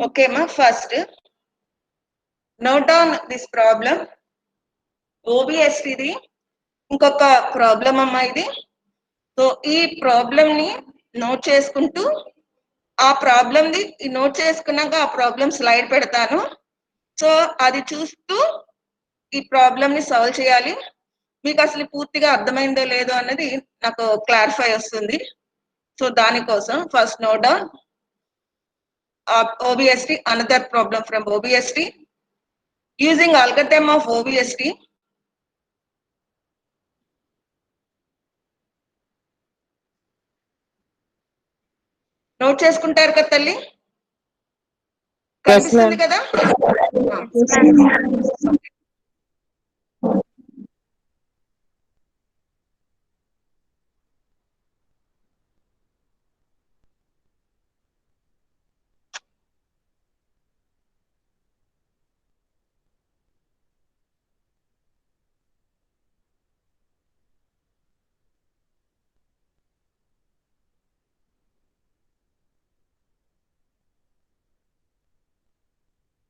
Okay, ma. First, note down this problem. OBST ఇది ఇంకొక problem అమ్మా ఇది. సో ఈ ప్రాబ్లం ని నోట్ చేసుకుంటూ ఆ ప్రాబ్లం ది నోట్ చేసుకున్నాక ఆ ప్రాబ్లం స్లైడ్ పెడతాను. సో అది చూస్తూ ఈ ప్రాబ్లం ని సాల్వ్ చేయాలి. మీకు అసలు పూర్తిగా అర్థమైందో లేదో అన్నది నాకు క్లారిఫై వస్తుంది. సో దానికోసం first note down OBST, another problem from OBST. Using algorithm of OBST, note చేసుకుంటారు కదా తల్లి? కనిపిస్తుంది కదా?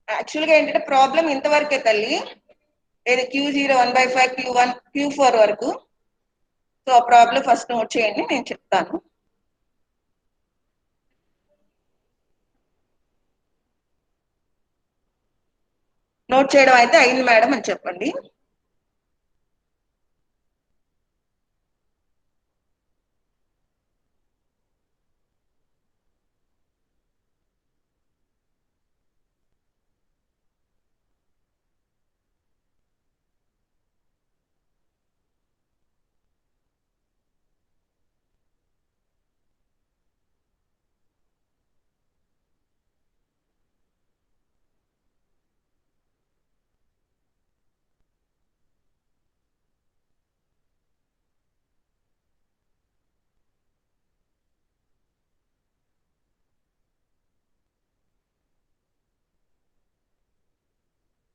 యాక్చువల్గా ఏంటంటే ప్రాబ్లం ఇంతవరకే తల్లి, ఏది Q0 1/5 Q1 Q4 వరకు. సో ఆ ప్రాబ్లం ఫస్ట్ నోట్ చేయండి, నేను చెప్తాను. నోట్ చేయడం అయితే అయింది మేడం అని చెప్పండి.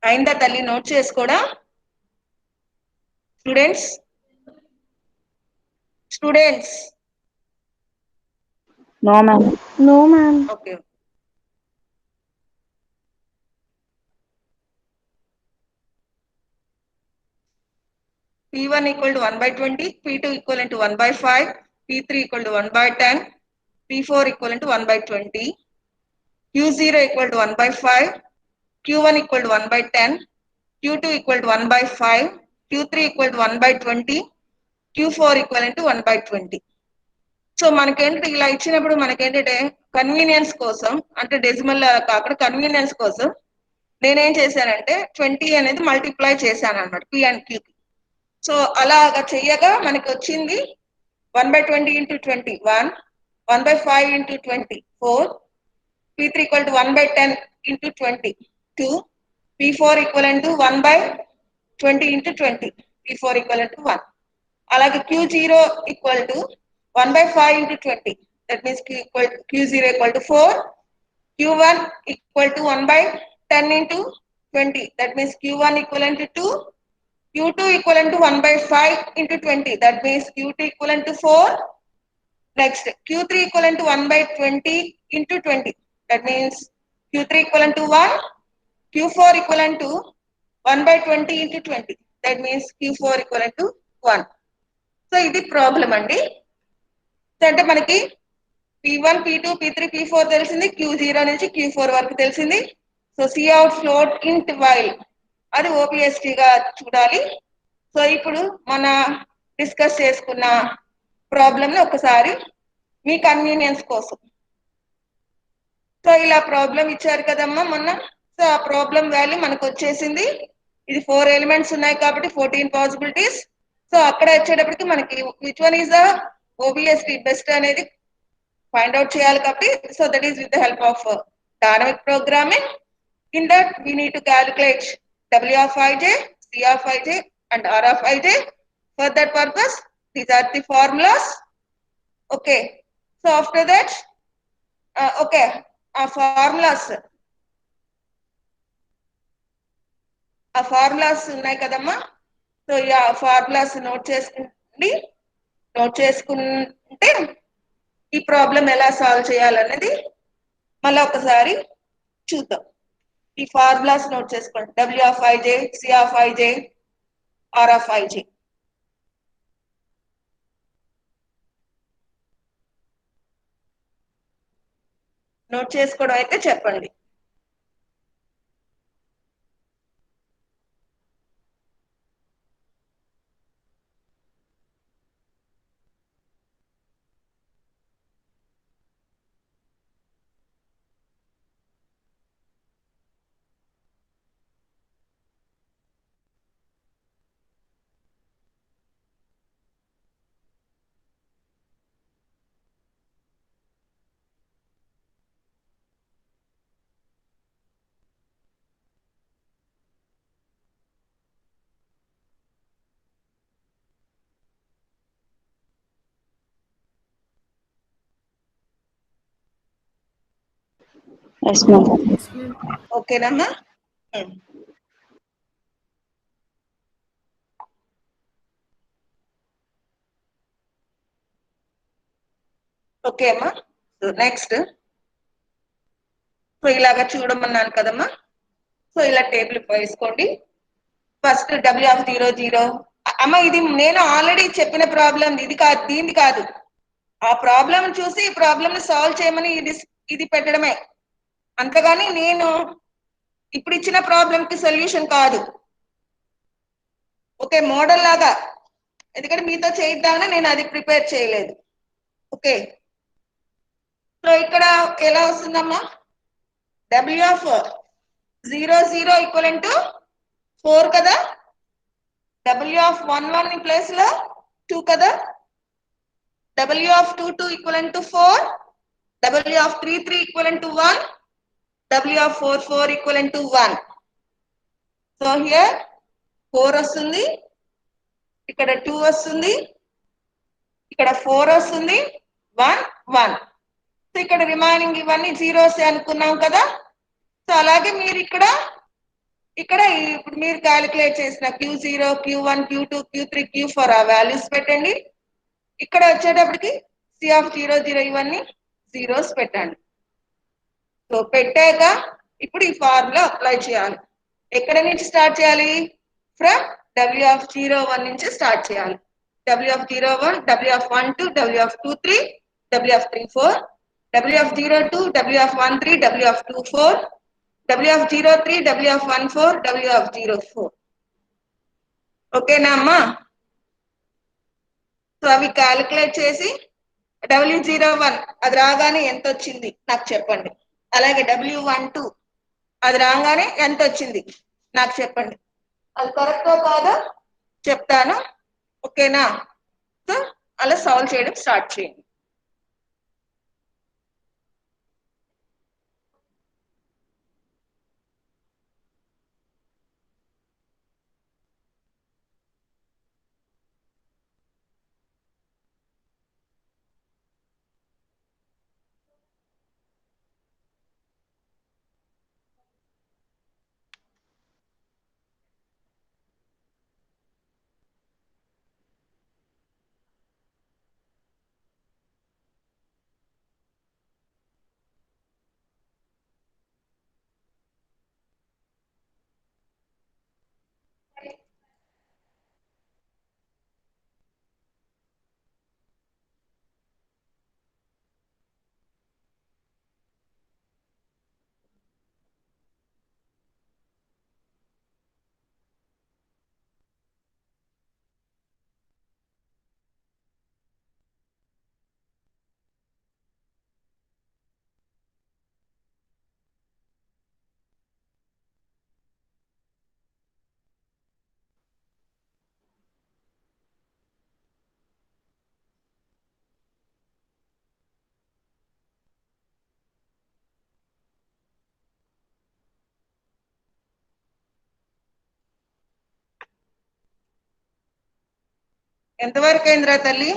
అయిందా తల్లి నోట్ చేసుకోవడం? Students No, ma'am. No, ma'am. Okay. P1 equal to 1/20, P2 equivalent to 1/5, P3 equal to 1/10, P4 equivalent to 1/20, Q0 equal to 1/5, Q1 equal to 1/10, Q2 equal to 1/5, Q3 equal to 1/20, Q4 equivalent to 1/20. So మనకేంటంటే ఇలా ఇచ్చినప్పుడు మనకేంటంటే convenience కోసం, అంటే decimal కాకుండా convenience కోసం నేనేం చేశానంటే 20 అనేది మల్టిప్లై చేశాను అన్నమాట P అండ్ Q. సో అలాగా చెయ్యగా మనకి వచ్చింది 1/20 into 20 1, 1/5 into 20 4, P3 equal to 1/10 into 20 2, P4 equivalent to 1/20 into 20, P4 equivalent to 1. అలాగే Q0 equal to 1/5 into 20, that means Q0 equal to 4, Q1 equal to 1/10 into 20, that means Q1 equivalent to 2, Q2 equivalent to 1/5 into 20, that means Q2 equivalent to 4. Next, Q3 equivalent to 1/20 into 20, that means Q3 equivalent to 1, Q4 equivalent to 1/20 into 20, that means Q4 equivalent to 1. So ఇది problem అండి. అంటే మనకి P1, P2, P3, P4 తెలిసింది, Q0 నుంచి Q4 వరకు తెలిసింది. So Cout float int while అది OBST గా చూడాలి. సో ఇప్పుడు మన డిస్కస్ చేసుకున్న ప్రాబ్లమ్ ని ఒకసారి మీ కన్వీనియన్స్ కోసం, సో ఇలా ప్రాబ్లం ఇచ్చారు కదమ్మా మొన్న. సో ఆ ప్రాబ్లం వాల్యూ మనకు వచ్చేసింది. ఇది 4 ఎలిమెంట్స్ ఉన్నాయి కాబట్టి 14 పాసిబిలిటీస్. సో అక్కడ వచ్చేటప్పటికి మనకి which one is the OBST best అనేది ఫైండ్ అవుట్ చేయాలి కాబట్టి, so that is with the help of dynamic programming. In that we need to calculate W of ij, C of ij and R of ij. For that purpose, these are the formulas. Okay. So after that, okay, ఆ formulas ఉన్నాయి కదమ్మా. So ఆ formulas note చేసుకోండి. Note చేసుకుంటే ఈ problem ఎలా solve చేయాలనేది మళ్ళీ ఒకసారి చూద్దాం. ఈ ఫార్ములాస్ నోట్ చేసుకోండి. W of I J, C of I J, R of I J. Note చేసుకోవడం అయితే చెప్పండి. Yes, ma'am. ఓకేనమ్మా? ఓకే అమ్మా. నెక్స్ట్, సో ఇలాగా చూడమన్నాను కదమ్మా. సో ఇలా టేబుల్ వేసుకోండి. ఫస్ట్ డబ్ల్యూ ఆఫ్ 0 అమ్మ, ఇది నేను ఆల్రెడీ చెప్పిన ప్రాబ్లం, ఇది కాదు, దీనిది కాదు. ఆ ప్రాబ్లం చూసి ఈ ప్రాబ్లం ని సాల్వ్ చేయమని ఇది పెట్టడమే, అంతగాని నేను ఇప్పుడు ఇచ్చిన ప్రాబ్లం కి సొల్యూషన్ కాదు. ఓకే, మోడల్ లాగా, ఎందుకంటే మీతో చేయిద్దామని నేను అది ప్రిపేర్ చేయలేదు. ఓకే, సో ఇక్కడ ఎలా వస్తుందమ్మా? డబ్ల్యూ ఆఫ్ 0 ఈక్వల్ టు 4 కదా, డబ్ల్యూ ఆఫ్ 1 ప్లేస్ లో 2 కదా, W of 2 equal to 4, W of 3 equal to 1, W of 4 equal to 1. So here 4 వస్తుంది, ఇక్కడ 2 వస్తుంది, ఇక్కడ 4 వస్తుంది, 1 1. సో ఇక్కడ రిమైనింగ్ ఇవన్నీ జీరోస్ అనుకున్నాం కదా. సో అలాగే మీరు ఇక్కడ ఇప్పుడు మీరు క్యాలిక్యులేట్ చేసిన Q0, Q1, Q2, Q3, Q4 ఆ వాల్యూస్ పెట్టండి. ఇక్కడ వచ్చేటప్పటికి C ఆఫ్ 0 ఇవన్నీ జీరోస్ పెట్టండి. సో పెట్టాక ఇప్పుడు ఈ ఫార్ములా అప్లై చేయాలి. ఎక్కడ నుంచి స్టార్ట్ చేయాలి? ఫ్రమ్ డబ్ల్యూ ఆఫ్ 01 నుంచి స్టార్ట్ చేయాలి. W of 01, W of 12, W of 23, W of 34, W of 02, W of 13, W of 24, W of 03, W of 14, W of 04. ఓకేనా అమ్మా? సో అవి క్యాలిక్యులేట్ చేసి W01 అది రాగానే ఎంత వచ్చింది నాకు చెప్పండి. అలాగే W12 అది రాగానే ఎంత వచ్చింది నాకు చెప్పండి. అది కరెక్టో కాదో చెప్తాను. ఓకేనా? సో అలా సాల్వ్ చేయడం స్టార్ట్ చేయండి. ఎంతవరకు అయిందిరా తల్లి?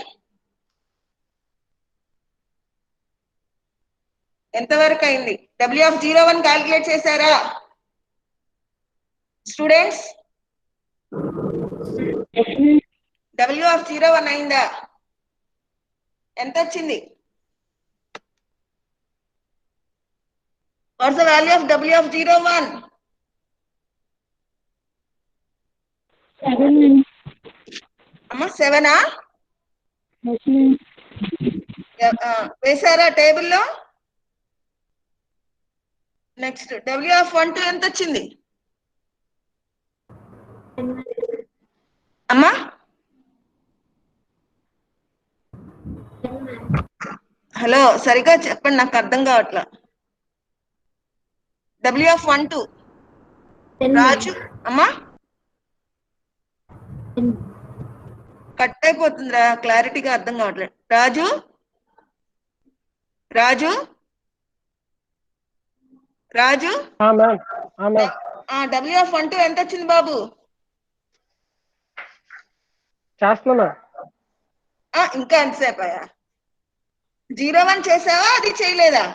ఎంతవరకు అయింది? డబ్ల్యూ ఆఫ్ 01 క్యాలిక్యులేట్ చేశారా స్టూడెంట్స్? డబ్ల్యూ ఆఫ్ 01 అయిందా? ఎంత వచ్చింది? What's the value of W of 0, 1? 7. Amma 7 ah? Yes, వేసారా టేబుల్లో? నెక్స్ట్ W of 1 2 ఎంత వచ్చింది అమ్మా? హలో సరిగా చెప్పండి, నాకు అర్థం కావట్లా. W of 1 2 రాజు అమ్మా కట్ అయిపోతుందిరా, క్లారిటీగా అర్థం కావట్లేదు. రాజు రాజు రాజు W of 1 2 ఎంత వచ్చింది బాబు? చేస్తున్నా. ఇంకా ఎంతసేపు అయ్యా? 0 1 చేసావా, అది చేయలేదా?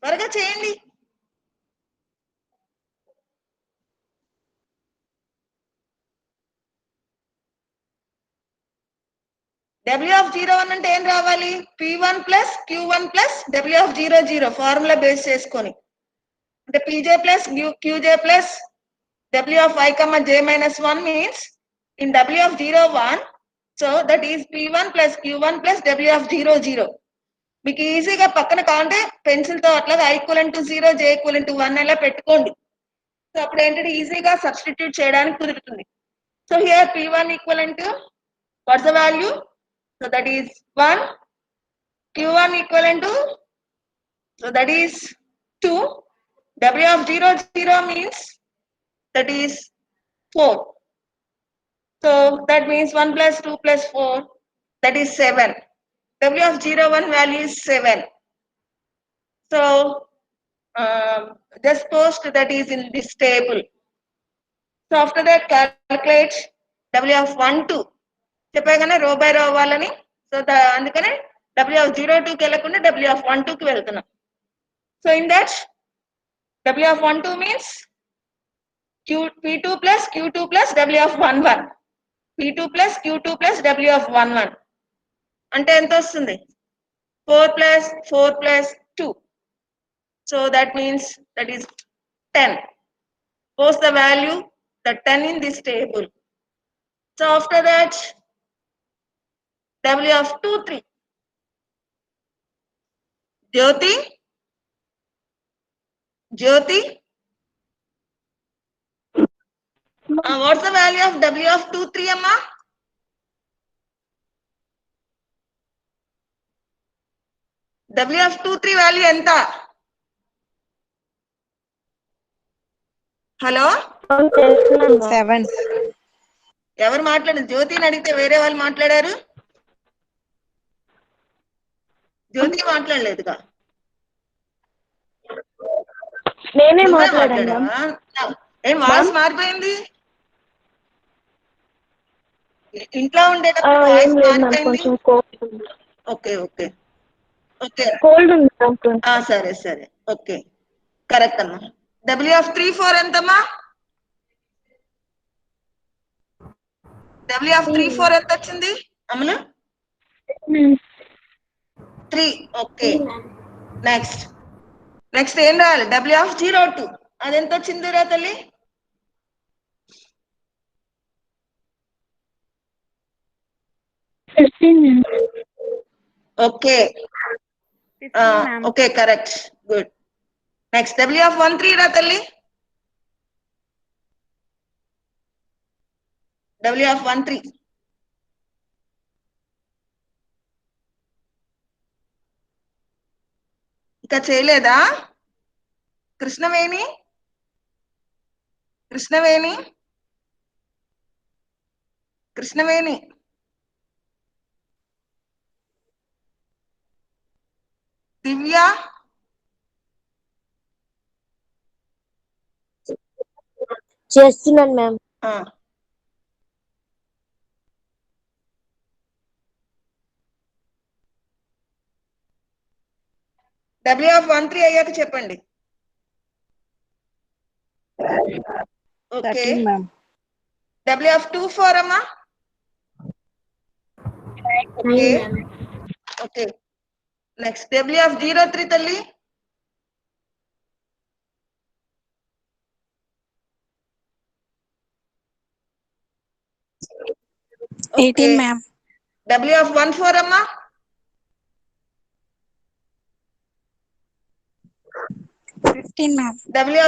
త్వరగా చేయండి. W of 0 1 అంటే ఏం రావాలి? P1 plus Q1 plus W of 0 0 formula base చేసుకొని, అంటే PJ plus QJ plus W of I, J minus 1 means in W of 0 1, so that is P1 plus Q1 plus W of 0 0. మీకు ఈజీగా పక్కన కావాలంటే pencil తో అట్లాగా I equivalent to 0, J equivalent to 1 అలా పెట్టుకోండి. సో అప్పుడు ఏంటంటే ఈజీగా సబ్స్టిట్యూట్ చేయడానికి కుదురుతుంది. So here P1 equivalent to what's the value? So that is 1. Q1 equivalent to, so that is 2. W of 0 0 means that is 4. So that means 1 plus 2 plus 4, that is 7. W of 0 1 value is 7. So just post that is in this table. So after that calculate W of 1 2. చెప్పగానే రో by rho అవ్వాలని. So అందుకనే W of 0 2 కి వెళ్ళకుండా W of 1 2 కి వెళ్తున్నాం. So in that W of 1 2 means P2 plus Q2 plus W of 1 1. P2 plus Q2 plus W of 1 1. అంటే ఎంత వస్తుంది? 4 plus 4 plus 2. So that means that is 10. Post the value, the 10 in this table. So after that, W of 2 3. Jyoti? What's the value of W of 2 3 amma? W of 2 3 value enta? Hello 7. ఎవరు మాట్లాడారు? జ్యోతిని అడిగితే వేరే వాళ్ళు మాట్లాడారు. జ్యోతి మాట్లాడలేదుగా. నేనే మాట్లాడావా? ఏం voice మారిపోయింది? ఇంట్లో ఉండేటప్పుడు వాయిస్ మారిపోయింది. ఓకే ఓకే ఓకే కోల్డ్ ఉంది. సరే సరే ఓకే కరెక్ట్ అమ్మా. W of 3 4 ఎంతమ్మా? W of 3 4 ఎంత వచ్చింది అమ్మను? 3. ఓకే నెక్స్ట్ ఏం రాయాలి? W of 0 2 అది ఎంత వచ్చింది రా తల్లి? Okay okay correct good. Next W of 1 3 రా తల్లి. W of 1 3 ఇంకా చేయలేదా? కృష్ణవేణి దివ్య చేస్తున్నాను మ్యామ్. W of 1 3 అయ్యాక చెప్పండి. ఓకే W of 2 4 అమ్మా. ఓకే నెక్స్ట్ W03 తల్లి. ఓకే. 18 మ్యామ్. W14 అమ్మా. 15 ma'am. W04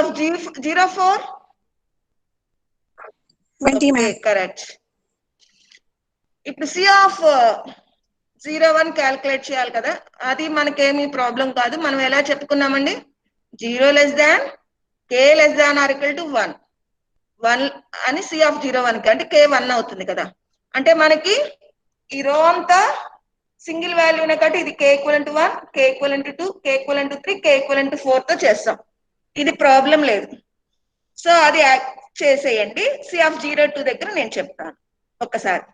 20 okay ma'am. Correct. ఇప్పుడు C01 క్యాల్కులేట్ చేయాలి కదా, అది మనకేమీ ప్రాబ్లం కాదు. మనం ఎలా చెప్పుకున్నామండి, 0 less than K less than are equal to 1 అని C01 కి, అంటే K 1 అవుతుంది కదా. అంటే మనకి ఈ రో అంతా సింగిల్ వాల్యూనే కాబట్టి ఇది K equal to 1, K equal to 2, K equal to 3, K equal to 4 తో చేస్తాం. ఇది ప్రాబ్లం లేదు. సో అది చేసేయండి. C02 దగ్గర నేను చెప్తాను ఒక్కసారి.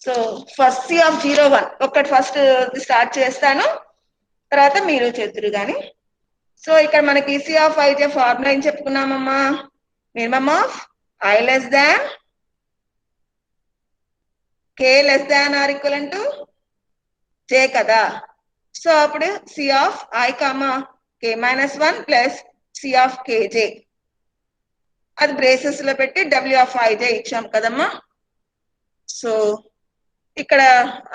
సో ఫస్ట్ C01 ఒక్కటి ఫస్ట్ స్టార్ట్ చేస్తాను, తర్వాత మీరు చెప్తురు కానీ. సో ఇక్కడ మనకి C(ij) ఫార్ములా ఏం చెప్పుకున్నామమ్మా, minimum of I less than K less than are equal to J కదా. సో అప్పుడు C(i, K - 1 ప్లస్ C(kj) అది బ్రేసెస్ లో పెట్టి W(ij) ఇచ్చాం కదమ్మా. సో ఇక్కడ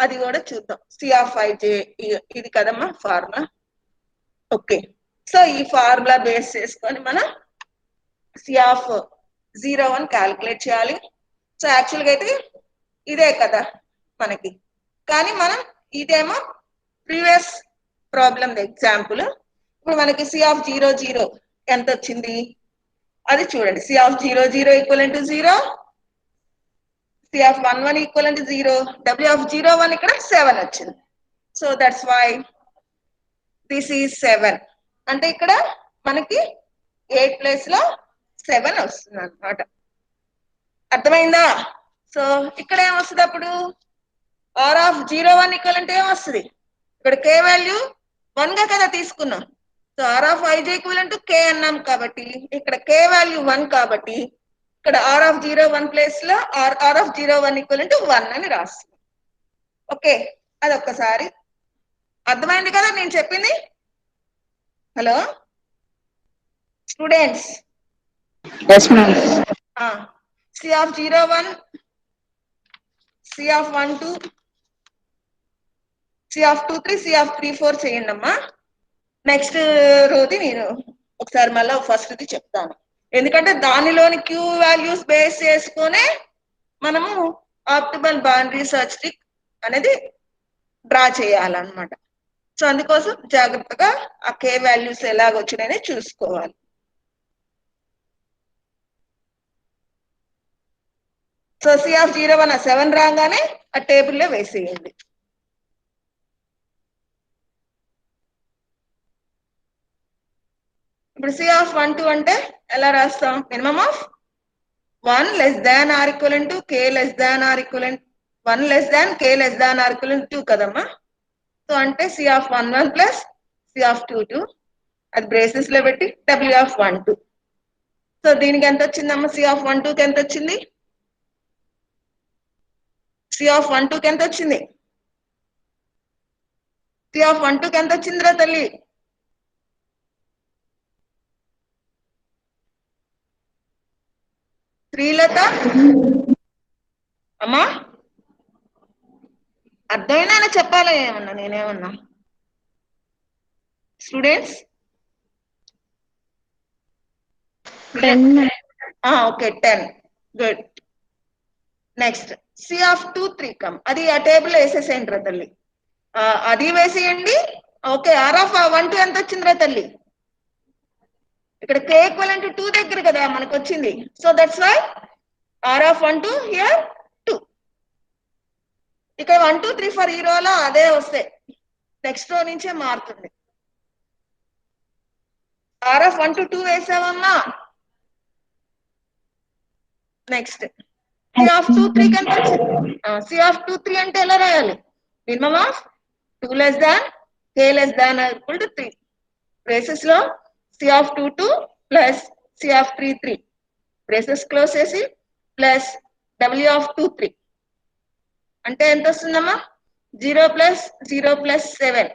అది కూడా చూద్దాం. C(ij) ఇది కదమ్మా ఫార్ములా. ఓకే. సో ఈ ఫార్ములా బేస్ చేసుకొని మనం C(01) క్యాల్కులేట్ చేయాలి. సో యాక్చువల్గా అయితే ఇదే కదా మనకి, కానీ మనం ఇదేమో ప్రీవియస్ ప్రాబ్లం ఎగ్జాంపుల్. ఇప్పుడు మనకి C(00) ఎంత వచ్చింది అది చూడండి. C(00) equal to 0, C(11) equal to 0, W(01) ఇక్కడ 7 వచ్చింది. So that's why this is 7. అంటే ఇక్కడ మనకి 8 ప్లేస్ లో 7 వస్తుంది అన్నమాట. అర్థమైందా? సో ఇక్కడ ఏమొస్తుంది అప్పుడు, R(01) ఈక్వల్ అంటే ఏమొస్తుంది, ఇక్కడ K వాల్యూ 1 గా కదా తీసుకున్నాం. So R(ij) equal to K అన్నాం కాబట్టి ఇక్కడ K వాల్యూ 1 కాబట్టి ఇక్కడ R(01) ప్లేస్ లో R(01) ఈక్వల్ టు 1 అని రాస్తున్నాం. ఓకే, అదొక్కసారి అర్థమైంది కదా నేను చెప్పింది? Hello students. Yes ma'am. C(01), C(12), C(23), C(34) చేయండి అమ్మా. నెక్స్ట్ రోజు నేను ఒకసారి మళ్ళీ ఫస్ట్ది చెప్తాను, ఎందుకంటే దానిలోని క్యూ వాల్యూస్ బేస్ చేసుకునే మనము ఆప్టిమల్ బౌండరీ సర్చ్ ట్రిక్ అనేది డ్రా చేయాలన్నమాట. సో అందుకోసం జాగ్రత్తగా ఆ K వాల్యూస్ ఎలాగ వచ్చినాయని చూసుకోవాలి. సో C(01) 7 రాగానే ఆ టేబుల్లో వేసేయండి. ఇప్పుడు C(12) అంటే ఎలా రాస్తాం, minimum of 1 less than are equal to K less than are equal 1 less than K less than are equal 2 కదమ్మా. సో అంటే C(11) ప్లస్ C(22) అది బ్రేసెస్ లో పెట్టి W(12). సో దీనికి ఎంత వచ్చిందమ్మా, C(12) కి ఎంత వచ్చింది, C(12) కి ఎంత వచ్చింది, C(12) కి ఎంత వచ్చిందిరా తల్లి? శ్రీలత అమ్మా, అర్థమైనా చెప్పాలా ఏమన్నా నేనేమన్నా? Students 10. Okay 10, good. Next C(23) come, అది ఆ టేబుల్ వేసేసేయండి రా తల్లి, అది వేసేయండి. ఓకే, R(12) ఎంత వచ్చింది రా తల్లి? ఇక్కడ K ఈక్వల్ టు 2 దగ్గర కదా మనకు వచ్చింది. So that's why R(12) here 2. ఇక్కడ 1 2 3 4 ఈ రోలో అదే వస్తాయి, నెక్స్ట్ రో నుంచే మారుతుంది. R(12) 2 వేసామమ్మా. నెక్స్ట్ C(23) కి ఎంత వచ్చింది? C(23) అంటే ఎలా రాయాలి, minimum of 2 less than K less than equal to 3 braces లో C(22) plus C(33) braces close చేసి ప్లస్ W(23) అంటే ఎంత వస్తుందమ్మా, 0 ప్లస్ 0 ప్లస్ 7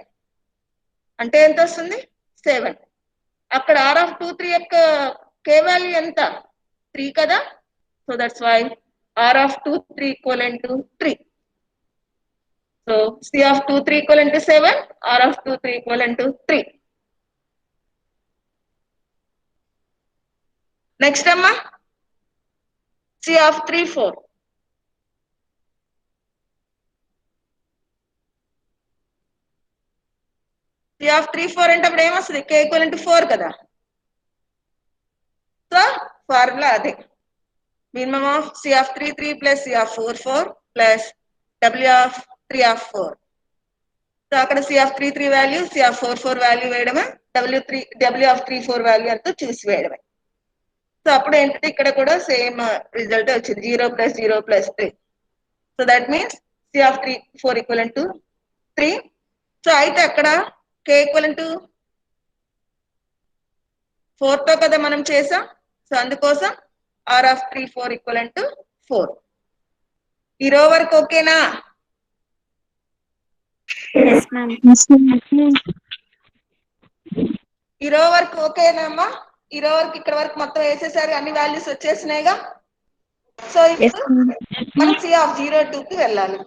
అంటే ఎంత వస్తుంది 7. అక్కడ ఆర్ ఆఫ్ 2 3 యొక్క కే వాల్యూ ఎంత 3 కదా. So that's why R of 2 3 equivalent to 3. So C of 2 3 equivalent to 7, R of 2 3 equivalent to 3. Next అమ్మా సి ఆఫ్ 3 4. సి ఆఫ్ 3 4 అంటే అప్పుడు ఏమొస్తుంది కే ఈక్వలెంట్ టు 4 కదా. సో ఫార్ములా అదే minimum of C of 3 3 plus C of 4 4 plus W of 3 of 4. So అక్కడ C of 3 3 value C of 4 4 value వేయడమే, W of 3 4 value అంతా చూసి వేయడమే. సో అప్పుడు ఏంటంటే ఇక్కడ కూడా సేమ్ రిజల్ట్ వచ్చింది 0 plus 0 plus 3. So that means C of 3 4 equivalent to 3. So అయితే అక్కడ కే ఈక్వలెంట్ టు 4 తో కదా మనం చేసాం. సో అందుకోసం ఆర్ ఆఫ్ 3 4 ఈక్వలెంట్ టు 4. ఈ రో వరకు ఓకేనా? Yes ma'am. ఈ రో వరకు ఓకేనమ్మా? ఈ రో వరకు ఇక్కడ వరకు మొత్తం వేసేసరి అన్ని వాల్యూస్ వచ్చేసినాయిగా. సో ఇప్పుడు మనం సి ఆఫ్ 02 కి వెళ్ళాలి.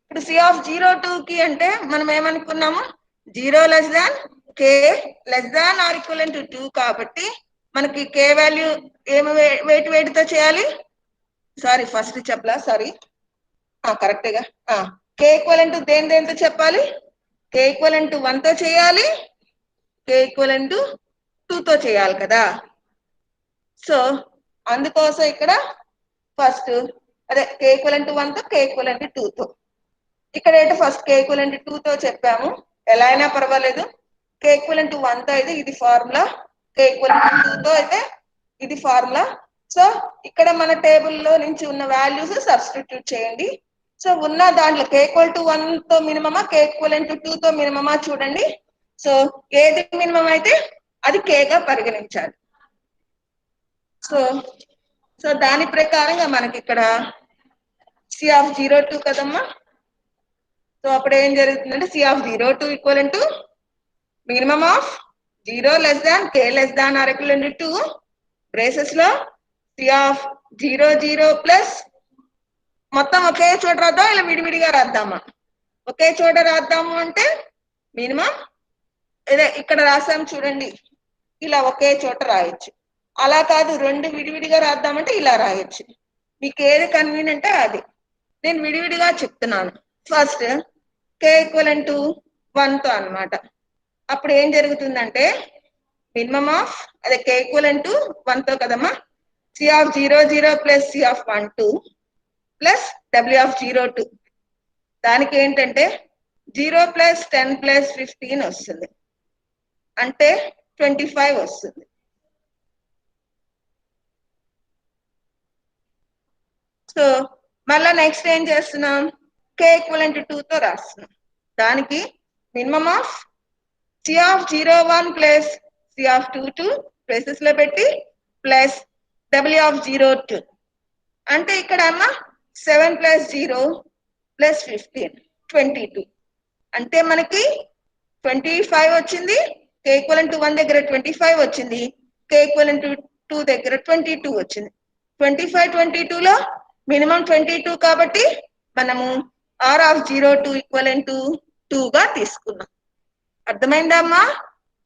ఇప్పుడు సి ఆఫ్ 02 కి అంటే మనం ఏమనుకున్నాము 0 less than K less than R equivalent to 2 కాబట్టి మనకి కే వాల్యూ ఏమి వెయిట్ తో చేయాలి. సారీ ఫస్ట్ చెప్పలా, సారీ కరెక్టేగా. కే ఈక్వలెంట్ దేనితో చెప్పాలి, కే ఈక్వలెంట్ 1 తో చేయాలి, కే ఈక్వలెంట్ 2 తో చేయాలి కదా. సో అందుకోసం ఇక్కడ ఫస్ట్ అదే కే ఈక్వలెంట్ 1 తో కే ఈక్వలెంట్ 2 తో. ఇక్కడ ఏంటో ఫస్ట్ కే ఈక్వలెంట్ 2 తో చెప్పాము, ఎలా అయినా పర్వాలేదు. కే ఈక్వలెంట్ 1 తో అయితే ఇది ఫార్ములా, కే ఈక్వలెంట్ 2 తో అయితే ఇది ఫార్ములా. సో ఇక్కడ మన టేబుల్లో నుంచి ఉన్న వాల్యూస్ సబ్స్టిట్యూట్ చేయండి. సో ఉన్న దాంట్లో కే ఈక్వల్ టు 1 తో మినిమమా కే ఈక్వలెంట్ 2 తో మినిమమా చూడండి. సో ఏది మినిమం అయితే అది కేగా పరిగణించాలి. సో దాని ప్రకారంగా మనకి ఇక్కడ సి ఆఫ్ 02 కదమ్మా. సో అప్పుడు ఏం జరుగుతుందంటే C of 02 equivalent to minimum of 0 less than K less than R equivalent to braces లో సి ఆఫ్ 0 0 ప్లస్ మొత్తం ఒకే చోట రాద్దాం ఇలా విడివిడిగా రాద్దామా? ఒకే చోట రాద్దాము అంటే మినిమం ఇదే ఇక్కడ రాసాం చూడండి, ఇలా ఒకే చోట రాయొచ్చు. అలా కాదు రెండు విడివిడిగా రాద్దామంటే ఇలా రాయొచ్చు. మీకు ఏది కన్వీనియంట్ అది. నేను విడివిడిగా చెప్తున్నాను. ఫస్ట్ కే ఈక్వలెంట్ 1 తో అన్నమాట. అప్పుడు ఏం జరుగుతుందంటే మినిమం ఆఫ్ అదే కే ఈక్వలెంట్ 1 తో కదమ్మా, C of 0 0 plus C of 1 2 plus W of 02. దానికి ఏంటంటే 0 ప్లస్ 10 ప్లస్ 15 వస్తుంది, అంటే 25 వస్తుంది. సో మళ్ళా నెక్స్ట్ ఏం చేస్తున్నాం, కే ఈక్వలెంట్ 2 తో రాస్తున్నాం. దానికి minimum of C of 01 plus C of 22 braces లో పెట్టి ప్లస్ డబ్ల్యూ ఆఫ్ 02. అంటే ఇక్కడ అమ్మా 7 ప్లస్ 0 ప్లస్ 15 22. అంటే మనకి 25 వచ్చింది, కే ఈక్వలెంట్ 1 దగ్గర 25 వచ్చింది, కే ఈక్వలెంట్ 2 దగ్గర 22 వచ్చింది. 25 22 లో మినిమం 22 కాబట్టి మనము ఆర్ ఆఫ్ 02 ఈక్వలెంట్ 2 గా తీసుకున్నాం. అర్థమైందా అమ్మా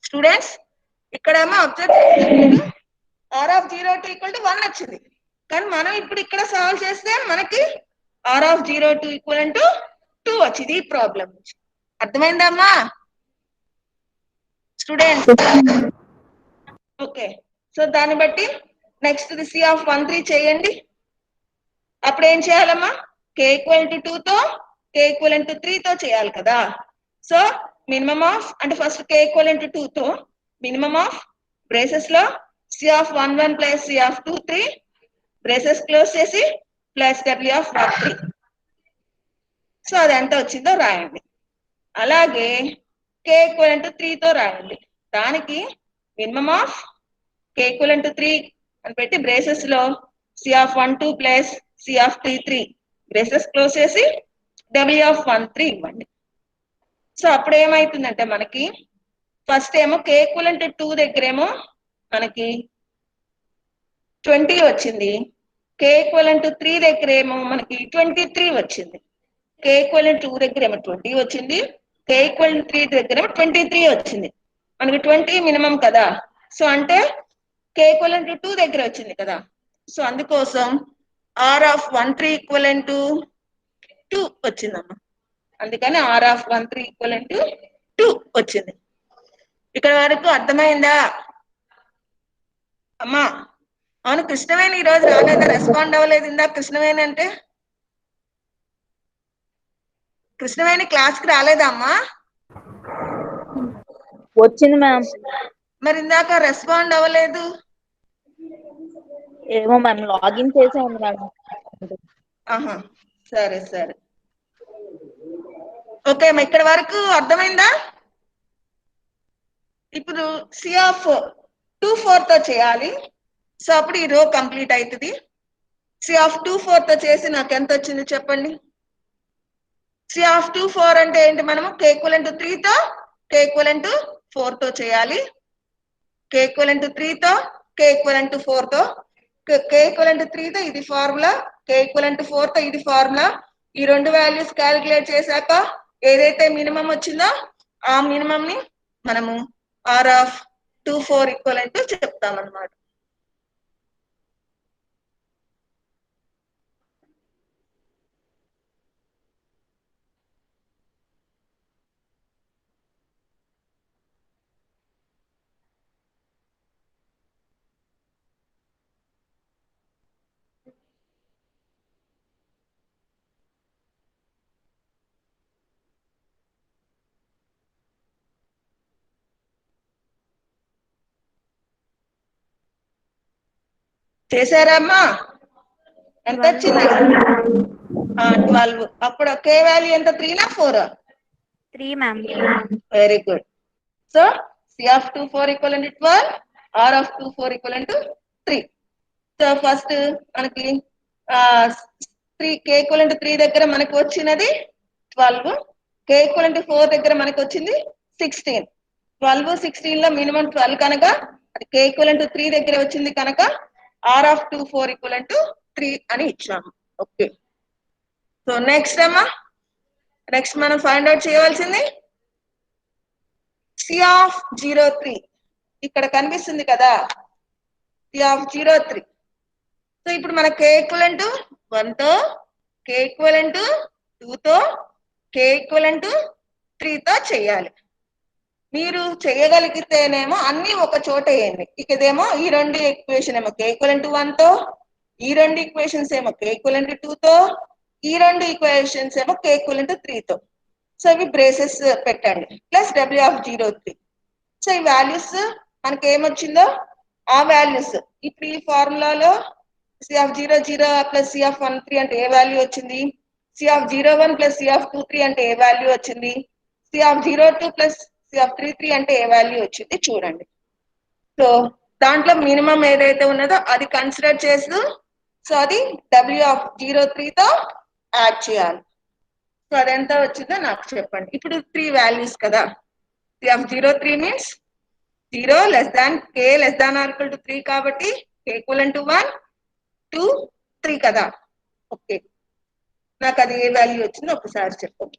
స్టూడెంట్స్? ఇక్కడేమో observe R of 02 equal to 1 వచ్చింది, కానీ మనం ఇప్పుడు ఇక్కడ సాల్వ్ చేస్తే మనకి ఆర్ ఆఫ్ 02 ఈక్వలెంట్ 2 వచ్చింది. ఈ ప్రాబ్లం అర్థమైందా అమ్మా స్టూడెంట్స్? ఓకే. సో దాన్ని బట్టి నెక్స్ట్ సి ఆఫ్ 1 3 చేయండి. అప్పుడు ఏం చేయాలమ్మా, కే ఈక్వల్ టు 2 తో కే ఈక్వల్ టు 3 తో చేయాలి కదా. సో మినిమం ఆఫ్ అంటే ఫస్ట్ కే ఈక్వల్ టు 2 తో మినిమం ఆఫ్ బ్రేసెస్ లో C of 1 1 plus C of 2 3 braces close చేసి ప్లస్ డబ్ల్యూ ఆఫ్ 3. సో అది ఎంత వచ్చిందో రాయండి. అలాగే కే ఈక్వల్ టు 3 తో రాయండి. దానికి minimum of K equal to 3 అని పెట్టి బ్రేసెస్ లో C of 1 2 plus C of 3 3 braces close చేసి డబ్ల్యూ ఆఫ్ 1 3 ఇవ్వండి. సో అప్పుడు ఏమైతుందంటే మనకి ఫస్ట్ ఏమో k ఈక్వలెంట్ 2 దగ్గరేమో మనకి 20 వచ్చింది. k ఈక్వలెంట్ 3 దగ్గర ఏమో మనకి 23 వచ్చింది. k ఈక్వలెంట్ 2 దగ్గర ఏమో 20 వచ్చింది. k ఈక్వలెంట్ 3 దగ్గర ఏమో 23 వచ్చింది. మనకి 20 మినిమం కదా, సో అంటే k ఈక్వలెంట్ 2 దగ్గర వచ్చింది కదా, సో అందుకోసం r ఆఫ్ 13 ఈక్వలెంట్ 2 వచ్చిందమ్మా. అందుకని r ఆఫ్ 13 ఈక్వలెంట్ 2 వచ్చింది. ఇక్కడ వరకు అర్థమైందా అమ్మా? అవును, కృష్ణవేణి ఈ రోజు రాలేదా? రెస్పాండ్ అవ్వలేదు ఇందా కృష్ణవేణి అంటే. కృష్ణవేణి క్లాస్ కి రాలేదా అమ్మా? వచ్చింది మ్యామ్. మరి ఇందాక రెస్పాండ్ అవ్వలేదు. ఏమో మ్యామ్, లాగిన్ చేసే ఉంది మ్యామ్. ఆహా, సరే సరే, ఓకే అమ్మా, ఇక్కడ వరకు అర్థమైందా? ఇప్పుడు సి ఆఫ్ 2 4 తో చేయాలి, సో అప్పుడు ఈ రో కంప్లీట్ అవుతుంది. సి ఆఫ్ 2 4 తో చేసి నాకు ఎంత వచ్చింది చెప్పండి. సి ఆఫ్ 2 4 అంటే ఏంటి? మనము k ఈక్వలెంట్ 3 తో k ఈక్వలెంట్ 4 తో చేయాలి. k ఈక్వలెంట్ 3 తో k ఈక్వలెంట్ 4 తో, k ఈక్వలెంట్ 3 తో ఇది ఫార్ములా, k ఈక్వలెంట్ 4 తో ఇది ఫార్ములా. ఈ రెండు వాల్యూస్ క్యాలిక్యులేట్ చేశాక ఏదైతే మినిమం వచ్చిందో ఆ మినిమం ని మనము r ఆఫ్ 2 4 ఈక్వలెంట్ చెప్తాం అన్నమాట. చేశారమ్మా? ఎంత వచ్చింది? 12. అప్పుడు k వాల్యూ ఎంత? 3 నా 4? 3 ma'am. Very good. So C of 2 4 equivalent 12, r of 2 4 equivalent 3. So first మనకి 3 k ఈక్వలెంట్ 3 దగ్గర మనకు వచ్చినది 12, k ఈక్వలెంట్ 4 దగ్గర మనకు వచ్చింది 16. 12 16 లో మినిమం 12 కనుక అది k ఈక్వలెంట్ 3 దగ్గర వచ్చింది కనుక r ఆఫ్ 2 4 ఈక్వలెంట్ 3 అని ఇచ్చాము. ఓకే, సో నెక్స్ట్ అమ్మా, నెక్స్ట్ మనం ఫైండ్ అవుట్ చేయవలసింది సి ఆఫ్ 03. ఇక్కడ కనిపిస్తుంది కదా సి ఆఫ్ 03. సో ఇప్పుడు మన k ఈక్వలెంట్ 1 తో, k ఈక్వలెంట్ 2 తో, k ఈక్వలెంట్ 3 తో చేయాలి. మీరు చేయగలిగితేనేమో అన్ని ఒక చోట వేయండి. ఇదేమో ఈ రెండు ఈక్వేషన్ ఏమో k ఈక్వలెంట్ 1 తో, ఈ రెండు ఈక్వేషన్స్ ఏమో k ఈక్వలెంట్ 2 తో, ఈ రెండు ఈక్వేషన్స్ ఏమో k ఈక్వలెంట్ 3 తో. సో ఇవి బ్రేసెస్ పెట్టండి ప్లస్ w ఆఫ్ 03. సో ఈ వాల్యూస్ మనకి ఏమొచ్చిందో ఆ వాల్యూస్ ఇప్పుడు ఈ ఫార్ములాలో C of 00 plus C of 13 అంటే ఏ వాల్యూ వచ్చింది, C of 01 plus C of 23 అంటే ఏ వాల్యూ వచ్చింది, C of 02 plus C of 33 అంటే ఏ వాల్యూ వచ్చింది చూడండి. సో దాంట్లో మినిమం ఏదైతే ఉన్నదో అది కన్సిడర్ చేస్తూ సో అది w ఆఫ్ 03 తో యాడ్ చేయాలి. సో అది ఎంత వచ్చిందో నాకు చెప్పండి. ఇప్పుడు 3 వాల్యూస్ కదా, C of 03 means 0 less than k less than are equal to 3 కాబట్టి k ఈక్వలెంట్ 1 2 3 కదా. ఓకే, నాకు అది ఏ వాల్యూ వచ్చిందో ఒకసారి చెప్పండి.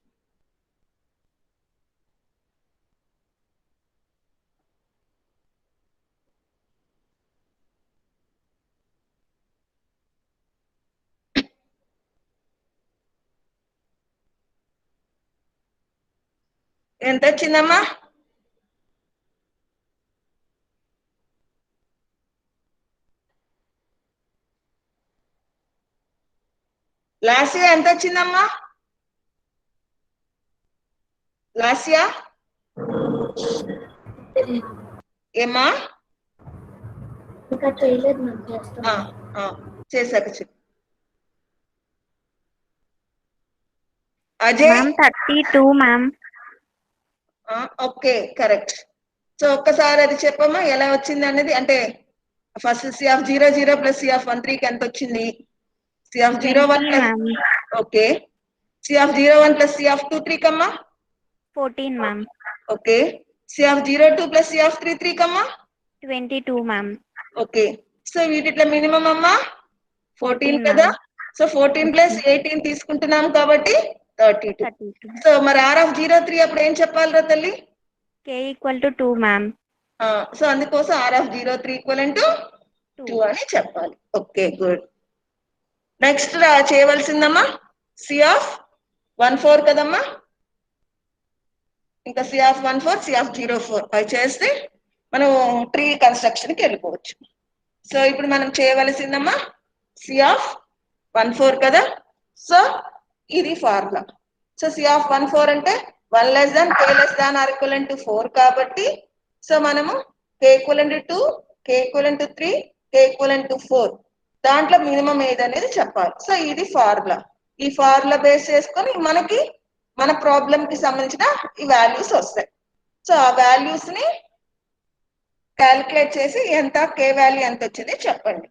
ఎంత వచ్చిందమ్మా? లాస్యా ఎంత వచ్చిందమ్మా? లాస్యా ఏమా? ఇంకా చేయలేదు మ్యామ్, చేస్తాను. చేశాక చెప్పు. Ajay ma'am 32 ma'am. Okay, correct. So ఒక్కసారి అది చెప్పమ్మా ఎలా వచ్చింది అనేది. అంటే first C of 00 plus C of 13 కి ఎంత వచ్చింది? C of 01 ma'am. Okay, C of 01 plus C of 23 comma 14 ma'am. Okay, C of 02 plus C of 33 comma 22 ma'am. Okay. So వీటిట్లో మినిమం అమ్మా 14 14 కదా. మ్యామ్. సో 14 ప్లస్ 18 తీసుకుంటున్నాం కాబట్టి 32. 32. So మరి are of 03 అప్పుడు ఏం చెప్పాలిరా తల్లి? K equal to 2 ma'am. So అందుకోసం ఆర్ ఆఫ్ 03 ఈక్వల్ టు 2 అని చెప్పాలి. Okay good. నెక్స్ట్ చేయవలసిందమ్మా సి ఆఫ్ 14 కదమ్మా. ఇంకా సి ఆఫ్ 14 సి ఆఫ్ 04 అవి చేస్తే మనం ట్రీ కన్స్ట్రక్షన్ కి వెళ్ళిపోవచ్చు. సో ఇప్పుడు మనం చేయవలసిందమ్మా సి ఆఫ్ 14 కదా. సో ఇది ఫార్ములా. సో సి ఆఫ్ 14 అంటే 1 less than k less than are equal to 4 కాబట్టి సో మనము k equal to 2 k equal to 3 k equal to 4 దాంట్లో మినిమం ఏది అనేది చెప్పాలి. సో ఇది ఫార్ములా. ఈ ఫార్ములా బేస్ చేసుకొని మనకి మన ప్రాబ్లం కి సంబంధించిన ఈ వాల్యూస్ వస్తాయి. సో ఆ వాల్యూస్ ని క్యాలిక్యులేట్ చేసి ఎంత k వాల్యూ ఎంత వచ్చింది చెప్పండి.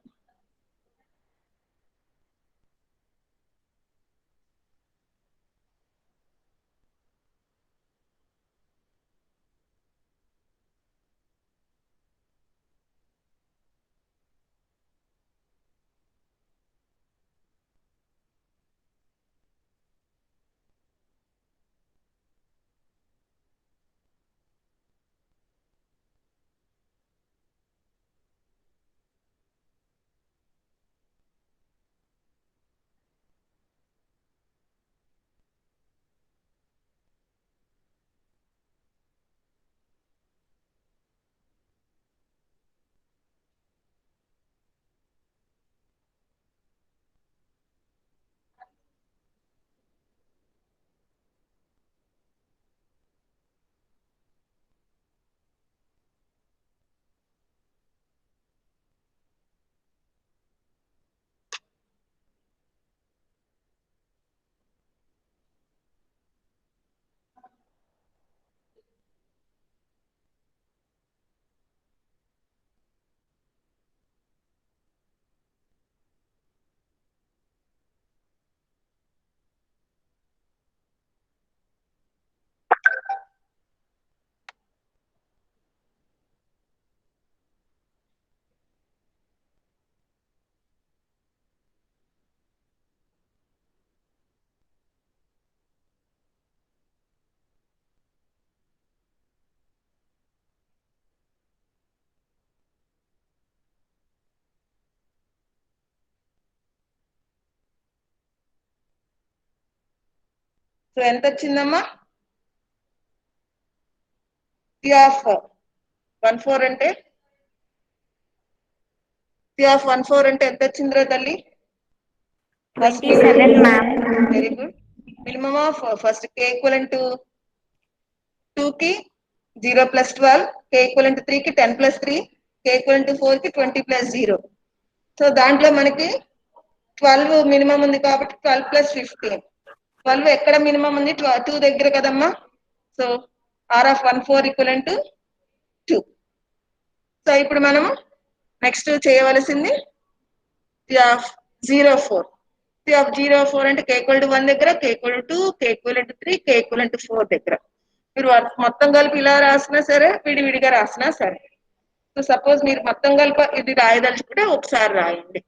సో ఎంత వచ్చిందమ్మా? సి ఆఫ్ 14 అంటే సి ఆఫ్ 14 అంటే ఎంత వచ్చిందిరా తల్లి? 27 ma'am. Very good. Minimum of first k equal to 2 కి 0 ప్లస్ 12, k ఈక్వల్ టు 3 కి 10 ప్లస్ 3, k ఈక్వల్ టు 4 కి 20 ప్లస్ 0. సో దాంట్లో మనకి 12 మినిమం ఉంది కాబట్టి 12 ప్లస్ 15. 12 ఎక్కడ మినిమం ఉంది? 2 దగ్గర కదమ్మా. So R of 14 equal to 2. So ఇప్పుడు మనము నెక్స్ట్ చేయవలసింది సి ఆఫ్ 04. సి ఆఫ్ 04 అంటే k ఈక్వల్ టు 1 దగ్గర, k equal to 2, k equal to 3, k equal to 4 దగ్గర. మీరు మొత్తం కలిపి ఇలా రాసినా సరే, విడివిడిగా రాసినా సరే. సో సపోజ్ మీరు మొత్తం కలిపి ఇది రాయదలుచుకుంటే ఒకసారి రాయండి.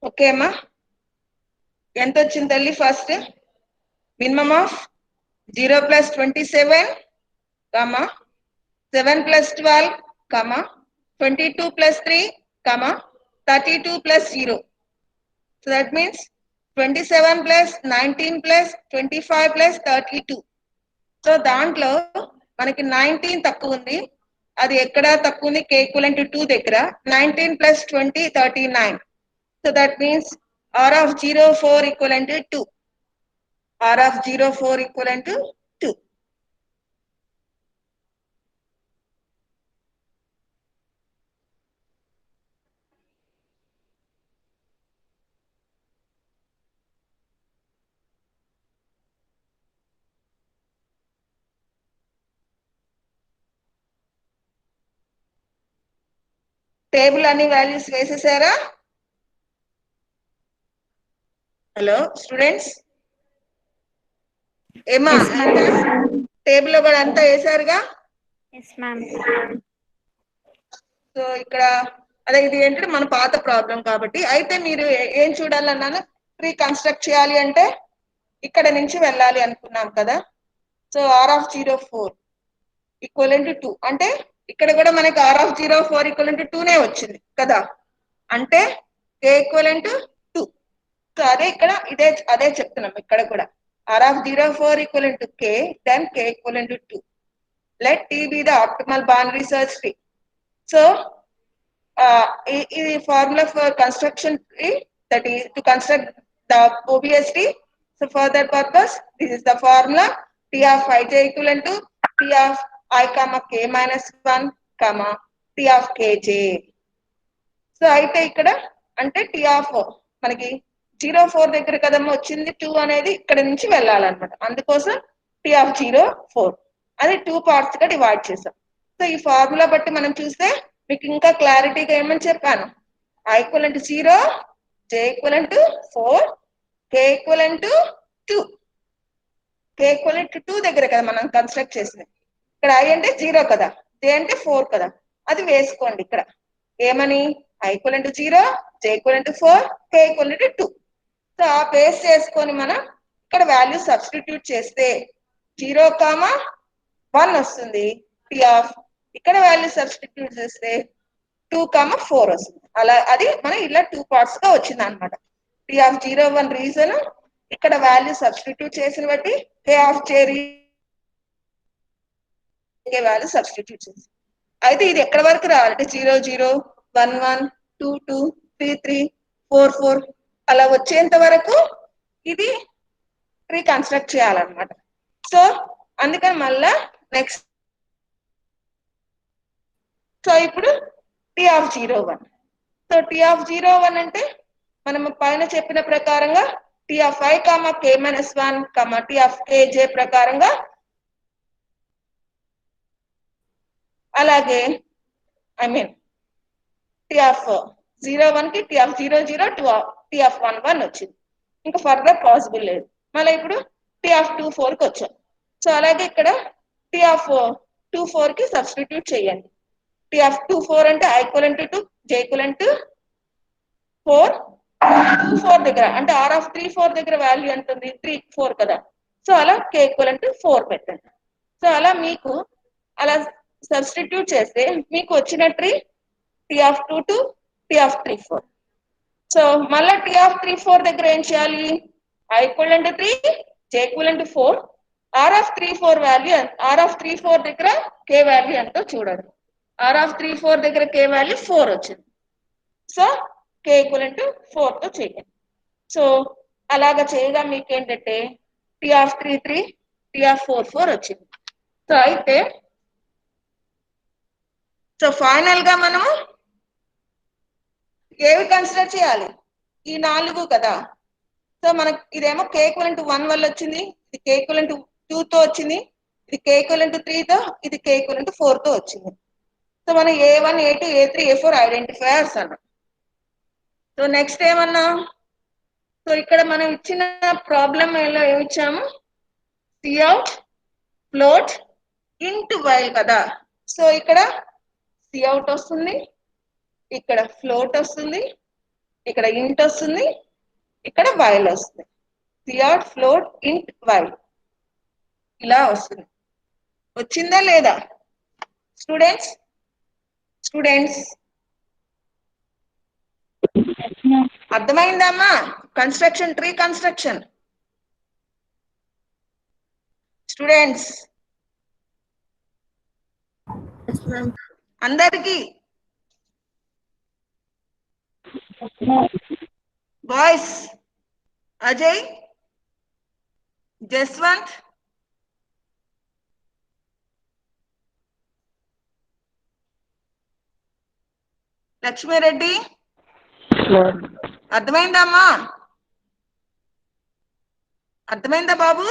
ఓకే అమ్మా, ఎంత వచ్చింది తల్లి? First minimum of 0 plus 27 comma 7 plus 12, comma, 22 plus 3, comma, 32 plus 0. So that means 27 plus 19 plus 25 plus 32. So దాంట్లో మనకి 19 తక్కువ ఉంది. అది ఎక్కడ తక్కువ ఉంది? k equivalent to 2 దగ్గర. 19 plus 20, 39. So that means R of 04 equivalent to 2. R of 04 equivalent to 2. Table అన్ని వాల్యూస్ వేసేసారా? హలో స్టూడెంట్స్, ఏమా టేబుల్ లో కూడా అంతా వేసారుగా? Yes, ma'am. సో ఇక్కడ అదే ఇది ఏంటంటే మన పాత ప్రాబ్లం కాబట్టి, అయితే మీరు ఏం చూడాలన్నాను? ట్రీ కన్స్ట్రక్ట్ చేయాలి అంటే ఇక్కడ నుంచి వెళ్ళాలి అనుకున్నాం కదా. So R of 04 equivalent to 2 అంటే ఇక్కడ కూడా మనకి R of 04 equivalent to 2 నే వచ్చింది కదా. అంటే k equivalent to 2. సో అదే ఇక్కడ అదే చెప్తున్నాం ఇక్కడ కూడా. R of 04 equivalent to k, then k equivalent to 2. Let T be the optimal boundary search tree. So the formula for construction tree, that is to construct the OBS tree. So for that purpose, this is the formula. T of ij equivalent to T of I comma k minus 1 comma T of kj. So అయితే ఇక్కడ అంటే T of మనకి 04 దగ్గర కదమ్మా వచ్చింది 2 అనేది, ఇక్కడ నుంచి వెళ్ళాలన్నమాట. అందుకోసం T of 04 అది 2 పార్ట్స్ గా డివైడ్ చేసాం. సో ఈ ఫార్ములా బట్టి మనం చూస్తే మీకు ఇంకా క్లారిటీగా ఏమని చెప్పాను? I equivalent to 0, j equivalent to 4, k equivalent to 2. k equivalent to 2 దగ్గర కదా మనం కన్స్ట్రక్ట్ చేసింది. ఇక్కడ I అంటే 0 కదా, j అంటే 4 కదా, అది వేసుకోండి ఇక్కడ. ఏమని? I equivalent to 0, j equivalent to 4, k equivalent to 2. So ఆ బేస్ చేసుకొని మనం ఇక్కడ వాల్యూ సబ్స్టిట్యూట్ చేస్తే 0, 1 వస్తుంది. T of ఇక్కడ వాల్యూ సబ్స్టిట్యూట్ చేస్తే 2, 4 వస్తుంది. అలా అది మనం ఇలా 2 పార్ట్స్ గా వచ్చింది అనమాట. T of 01 రీజన్ ఇక్కడ వాల్యూ సబ్స్టిట్యూట్ చేసిన బట్టి k of j value substitute చేసి, అయితే ఇది ఎక్కడ వరకు రావాలంటే 0, 0, 1, 1, 2, 2, 3, 3, 4, 4 అలా వచ్చేంత వరకు ఇది ట్రీ కన్స్ట్రక్ట్ చేయాలన్నమాట. సో అందుకని మళ్ళా నెక్స్ట్, సో ఇప్పుడు T of 01. So T of 01 అంటే మనం పైన చెప్పిన ప్రకారంగా T of I comma k minus 1 comma T of kj ప్రకారంగా, అలాగే ఐ మీన్ T of 01 కి T of 00 T of 11 వచ్చింది. ఇంకా ఫర్దర్ పాసిబుల్ లేదు. మళ్ళీ ఇప్పుడు T of 24 కి వచ్చాం. సో అలాగే ఇక్కడ T of 24 కి సబ్స్టిట్యూట్ చేయండి. T of 24 అంటే I equivalent to 2, j equivalent to 4. 24 దగ్గర అంటే R of 34 దగ్గర వాల్యూ ఎంత ఉంది? 3, 4 కదా. సో అలా k equivalent to 4 పెట్టండి. సో అలా మీకు అలా సబ్స్టిట్యూట్ చేస్తే మీకు వచ్చిన tree T of 22, T of 34. So మళ్ళా T of 34 దగ్గర ఏం చేయాలి? I equivalent to 3, j equivalent to 4. R of 34 value, R of 34 దగ్గర k వాల్యూ ఎంతో చూడండి. R of 34 దగ్గర k వాల్యూ 4 వచ్చింది. సో k equivalent to 4 తో చేయండి. సో అలాగా చేయగా మీకు ఏంటంటే T of 33, T of 44 వచ్చింది. సో అయితే సో ఫైనల్ గా మనము ఏవి కన్సిడర్ చేయాలి? ఈ 4 కదా. సో మనకి ఇదేమో k equivalent to 1 వల్ల వచ్చింది, ఇది k equivalent to 2 తో వచ్చింది, ఇది k equivalent to 3 తో, ఇది k equivalent to 4 తో వచ్చింది. సో మనం A1, A2, A3, A4 identifiers అన్నాం. సో నెక్స్ట్ ఏమన్నా? సో ఇక్కడ మనం ఇచ్చిన ప్రాబ్లం ఏమి ఇచ్చాము? Cout, float, int while కదా. సో ఇక్కడ Cout వస్తుంది, ఇక్కడ float వస్తుంది, ఇక్కడ int వస్తుంది, ఇక్కడ while వస్తుంది. Cout, float, int, while ఇలా వస్తుంది. వచ్చిందా లేదా? స్టూడెంట్స్ స్టూడెంట్స్ అర్థమైందమ్మా? Construction, tree construction. స్టూడెంట్స్ అందరికి బాయ్స్ అజయ్, జస్వంత్, లక్ష్మీరెడ్డి, అర్థమైందమ్మా? అర్థమైందా బాబు?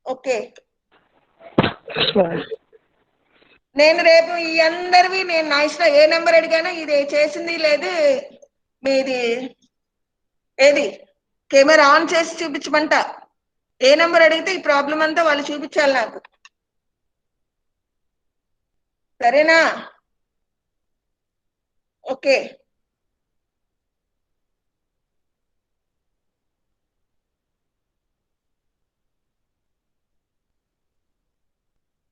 ఓకే. నేను రేపు ఈ అందరివి నేను నా ఇష్టం ఏ నెంబర్ అడిగానో ఇది చేసింది లేదు. మీది ఏది కెమెరా ఆన్ చేసి చూపించమంట. ఏ నెంబర్ అడిగితే ఈ ప్రాబ్లం అంతా వాళ్ళు చూపించాలి నాకు. సరేనా? ఓకే.